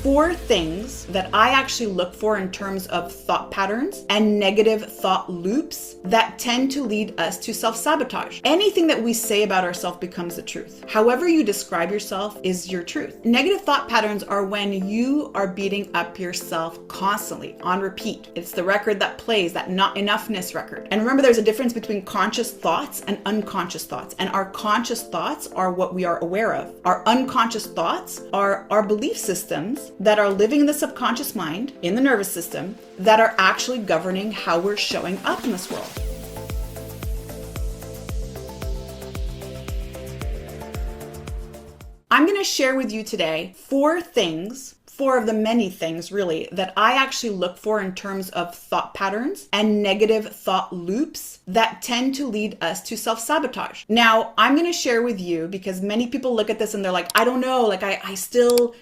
4 things that I actually look for in terms of thought patterns and negative thought loops that tend to lead us to self-sabotage. Anything that we say about ourselves becomes the truth. However you describe yourself is your truth. Negative thought patterns are when you are beating up yourself constantly on repeat. It's the record that plays, that not enoughness record. And remember, there's a difference between conscious thoughts and unconscious thoughts. And our conscious thoughts are what we are aware of. Our unconscious thoughts are our belief systems that are living in the subconscious mind, in the nervous system, that are actually governing how we're showing up in this world. I'm going to share with you today 4 of the many things really that I actually look for in terms of thought patterns and negative thought loops that tend to lead us to self-sabotage. Now, I'm going to share with you because many people look at this and they're like, I don't know, like I still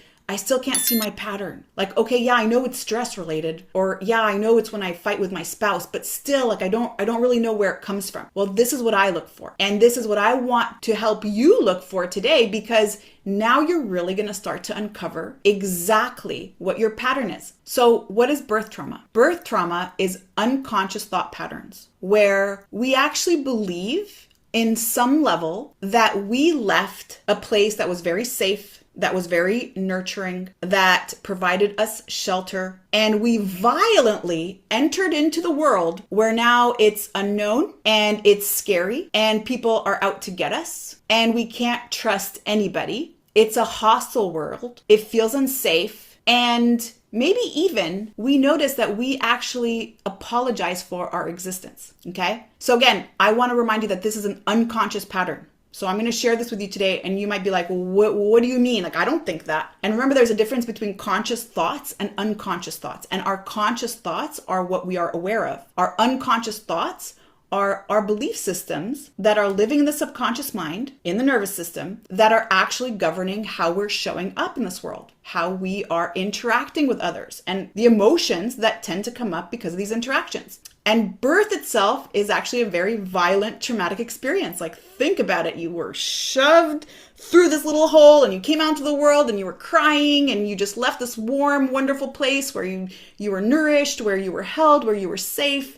can't see my pattern. Like, okay, yeah, I know it's stress related, or yeah, I know it's when I fight with my spouse, but still, like I don't really know where it comes from. Well, this is what I look for. And this is what I want to help you look for today, because now you're really going to start to uncover exactly what your pattern is. So what is birth trauma? Birth trauma is unconscious thought patterns where we actually believe in some level that we left a place that was very safe, that was very nurturing, that provided us shelter, and we violently entered into the world where now it's unknown and it's scary and people are out to get us and we can't trust anybody. It's a hostile world. It feels unsafe, and maybe even we notice that we actually apologize for our existence, okay? So again, I want to remind you that this is an unconscious pattern. So I'm going to share this with you today, and you might be like, well, what do you mean? Like, I don't think that. And remember, there's a difference between conscious thoughts and unconscious thoughts. And our conscious thoughts are what we are aware of. Our unconscious thoughts are our belief systems that are living in the subconscious mind, in the nervous system, that are actually governing how we're showing up in this world, how we are interacting with others, and the emotions that tend to come up because of these interactions. And birth itself is actually a very violent, traumatic experience. Like, think about it. You were shoved through this little hole and you came out into the world and you were crying and you just left this warm, wonderful place where you were nourished, where you were held, where you were safe.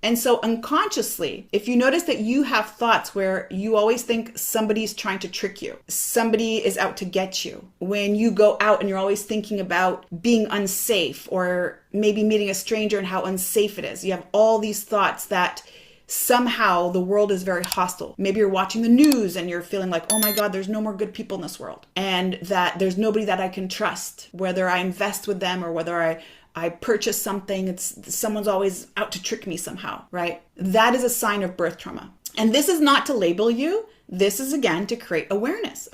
And so unconsciously, if you notice that you have thoughts where you always think somebody's trying to trick you, somebody is out to get you, when you go out and you're always thinking about being unsafe or maybe meeting a stranger and how unsafe it is, you have all these thoughts that somehow the world is very hostile. Maybe you're watching the news and you're feeling like, oh my God, there's no more good people in this world, and that there's nobody that I can trust, whether I invest with them or whether I purchase something, someone's always out to trick me somehow, right? That is a sign of birth trauma. And this is not to label you. This is, again, to create awareness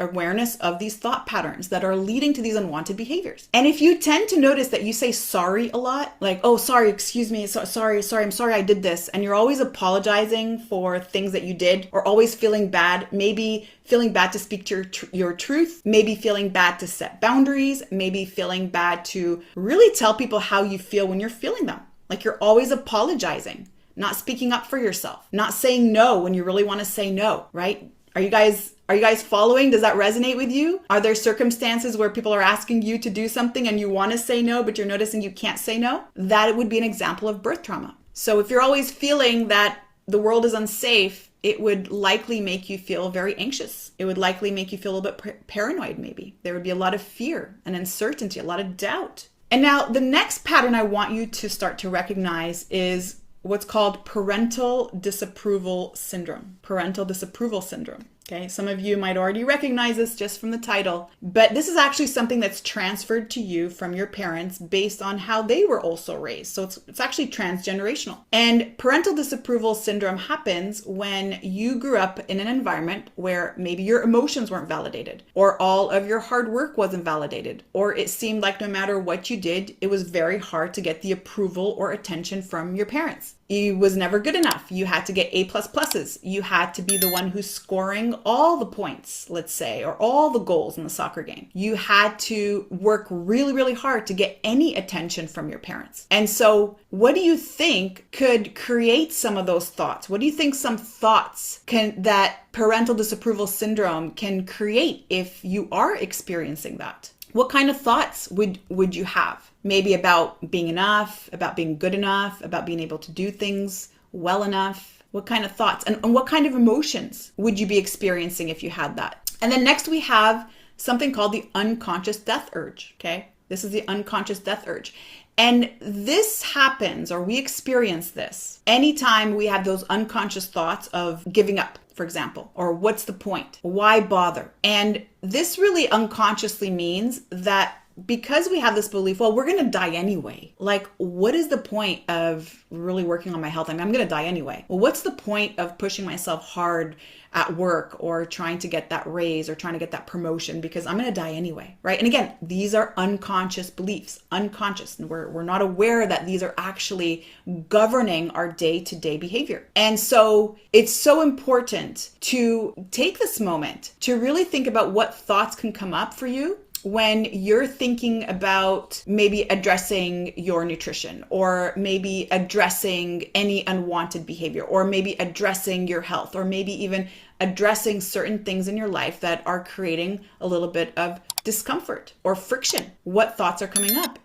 of these thought patterns that are leading to these unwanted behaviors. And if you tend to notice that you say sorry a lot, like, oh, sorry, excuse me, sorry, I'm sorry I did this, and you're always apologizing for things that you did, or always feeling bad, maybe feeling bad to speak to your truth, maybe feeling bad to set boundaries, maybe feeling bad to really tell people how you feel when you're feeling them. Like, you're always apologizing, not speaking up for yourself, not saying no when you really want to say no, right? Are you guys following? Does that resonate with you? Are there circumstances where people are asking you to do something and you want to say no, but you're noticing you can't say no? That would be an example of birth trauma. So if you're always feeling that the world is unsafe, it would likely make you feel very anxious. It would likely make you feel a little bit paranoid, maybe. There would be a lot of fear and uncertainty, a lot of doubt. And now the next pattern I want you to start to recognize is what's called parental disapproval syndrome. Parental disapproval syndrome. Okay, some of you might already recognize this just from the title, but this is actually something that's transferred to you from your parents based on how they were also raised. So it's actually transgenerational. And parental disapproval syndrome happens when you grew up in an environment where maybe your emotions weren't validated, or all of your hard work wasn't validated, or it seemed like no matter what you did, it was very hard to get the approval or attention from your parents. It was never good enough. You had to get A++s. You had to be the one who's scoring all the points, let's say, or all the goals in the soccer game. You had to work really, really hard to get any attention from your parents. And so what do you think could create some of those thoughts? What do you think some thoughts that parental disapproval syndrome can create if you are experiencing that? what kind of thoughts would you have? Maybe about being enough, about being good enough, about being able to do things well enough. What kind of thoughts and what kind of emotions would you be experiencing if you had that? And then next we have something called the unconscious death urge, okay? This is the unconscious death urge. And this happens, or we experience this, anytime we have those unconscious thoughts of giving up, for example, or what's the point? Why bother? And this really unconsciously means that because we have this belief, well, we're going to die anyway. Like, what is the point of really working on my health? I mean, I'm going to die anyway. Well, what's the point of pushing myself hard at work or trying to get that raise or trying to get that promotion because I'm going to die anyway, right? And again, these are unconscious beliefs, unconscious. And we're not aware that these are actually governing our day-to-day behavior. And so it's so important to take this moment to really think about what thoughts can come up for you when you're thinking about maybe addressing your nutrition, or maybe addressing any unwanted behavior, or maybe addressing your health, or maybe even addressing certain things in your life that are creating a little bit of discomfort or friction. What thoughts are coming up?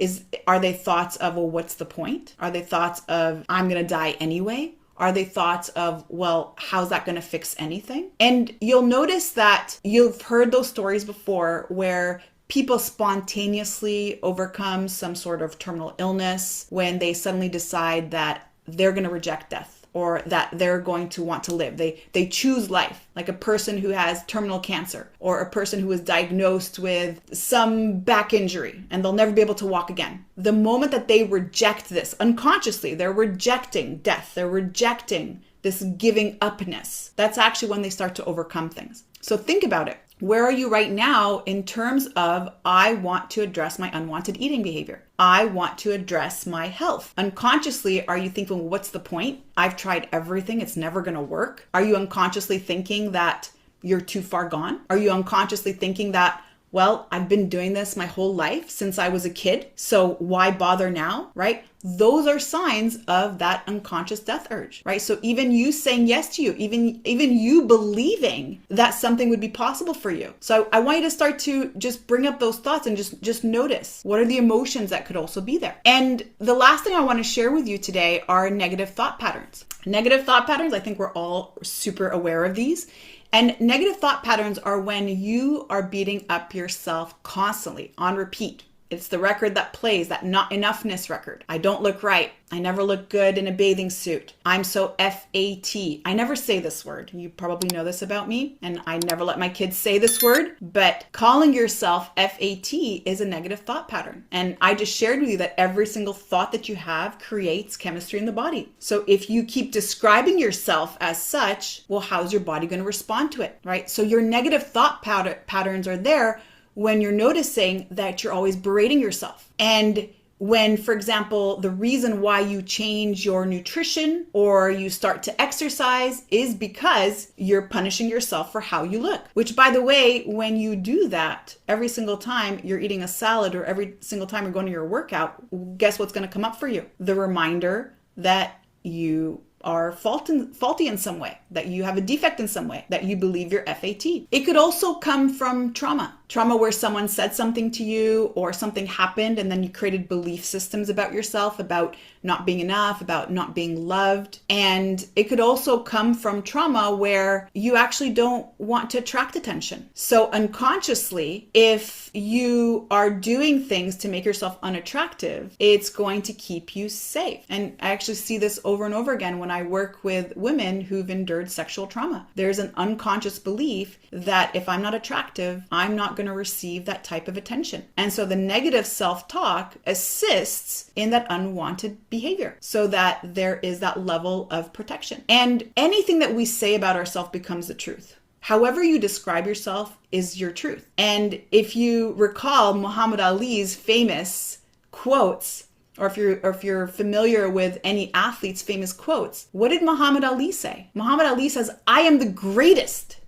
Are they thoughts of, well, what's the point? Are they thoughts of, I'm going to die anyway? Are they thoughts of, well, how's that going to fix anything? And you'll notice that you've heard those stories before where people spontaneously overcome some sort of terminal illness when they suddenly decide that they're going to reject death, or that they're going to want to live. They choose life, like a person who has terminal cancer, or a person who is diagnosed with some back injury and they'll never be able to walk again. The moment that they reject this unconsciously, they're rejecting death, they're rejecting this giving upness. That's actually when they start to overcome things. So think about it. Where are you right now in terms of, I want to address my unwanted eating behavior? I want to address my health. Unconsciously, are you thinking, well, what's the point? I've tried everything. It's never going to work. Are you unconsciously thinking that you're too far gone? Are you unconsciously thinking that, well, I've been doing this my whole life since I was a kid, so why bother now, right? Those are signs of that unconscious death urge, right? So even you saying yes to you, even you believing that something would be possible for you. So I want you to start to just bring up those thoughts and just notice what are the emotions that could also be there. And the last thing I want to share with you today are negative thought patterns. Negative thought patterns, I think we're all super aware of these. And negative thought patterns are when you are beating up yourself constantly on repeat. It's the record that plays, that not enoughness record. I don't look right. I never look good in a bathing suit. I'm so FAT. I never say this word. You probably know this about me, and I never let my kids say this word, but calling yourself FAT is a negative thought pattern. And I just shared with you that every single thought that you have creates chemistry in the body. So if you keep describing yourself as such, well, how's your body going to respond to it, right? So your negative thought patterns are there when you're noticing that you're always berating yourself. And when, for example, the reason why you change your nutrition or you start to exercise is because you're punishing yourself for how you look. Which, by the way, when you do that, every single time you're eating a salad or every single time you're going to your workout, guess what's going to come up for you? The reminder that you are faulty in some way, that you have a defect in some way, that you believe you're FAT. It could also come from trauma where someone said something to you or something happened and then you created belief systems about yourself, about not being enough, about not being loved. And it could also come from trauma where you actually don't want to attract attention. So unconsciously, if you are doing things to make yourself unattractive, it's going to keep you safe. And I actually see this over and over again when I work with women who've endured sexual trauma. There's an unconscious belief that if I'm not attractive, I'm not going to receive that type of attention. And so the negative self-talk assists in that unwanted behavior so that there is that level of protection. And anything that we say about ourselves becomes the truth. However you describe yourself is your truth. And if you recall Muhammad Ali's famous quotes, or if you're familiar with any athlete's famous quotes, what did Muhammad Ali say? Muhammad Ali says, "I am the greatest.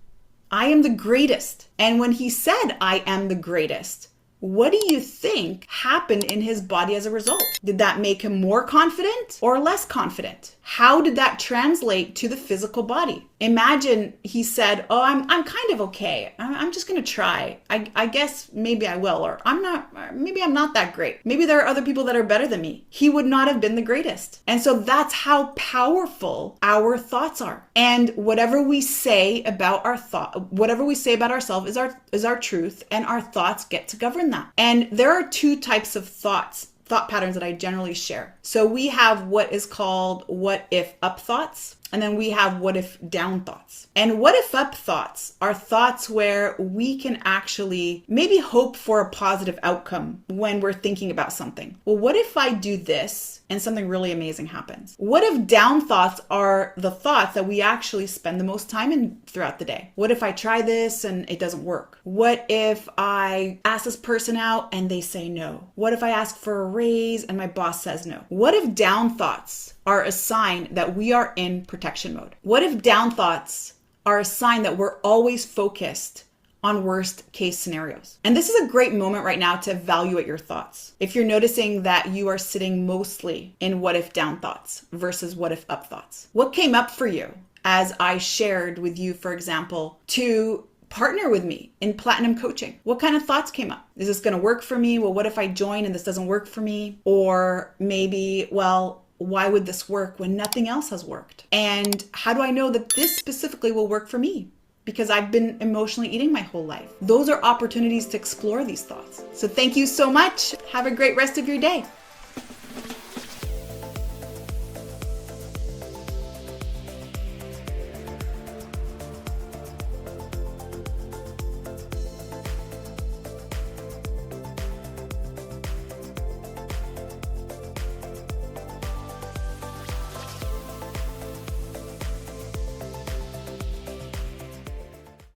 I am the greatest." And when he said, "I am the greatest," what do you think happened in his body as a result? Did that make him more confident or less confident? how did that translate to the physical body? Imagine he said, oh, I'm kind of okay. I'm just going to try. I guess maybe I will, or maybe I'm not that great. Maybe there are other people that are better than me. He would not have been the greatest. And so that's how powerful our thoughts are. And whatever we say about whatever we say about ourselves is our truth, and our thoughts get to govern that. And there are two types of thought patterns that I generally share. So we have what is called what if up thoughts, and then we have what if down thoughts. And what if up thoughts are thoughts where we can actually maybe hope for a positive outcome when we're thinking about something. Well, what if I do this and something really amazing happens? What if down thoughts are the thoughts that we actually spend the most time in throughout the day? What if I try this and it doesn't work? What if I ask this person out and they say no? What if I ask for a raise and my boss says no? What if down thoughts are a sign that we are in protection mode? What if down thoughts are a sign that we're always focused on worst case scenarios? And this is a great moment right now to evaluate your thoughts. If you're noticing that you are sitting mostly in what if down thoughts versus what if up thoughts, what came up for you as I shared with you, for example, to partner with me in platinum coaching? What kind of thoughts came up? Is this going to work for me? Well, what if I join and this doesn't work for me? Or maybe, well, why would this work when nothing else has worked? And how do I know that this specifically will work for me? Because I've been emotionally eating my whole life. Those are opportunities to explore these thoughts. So thank you so much. Have a great rest of your day.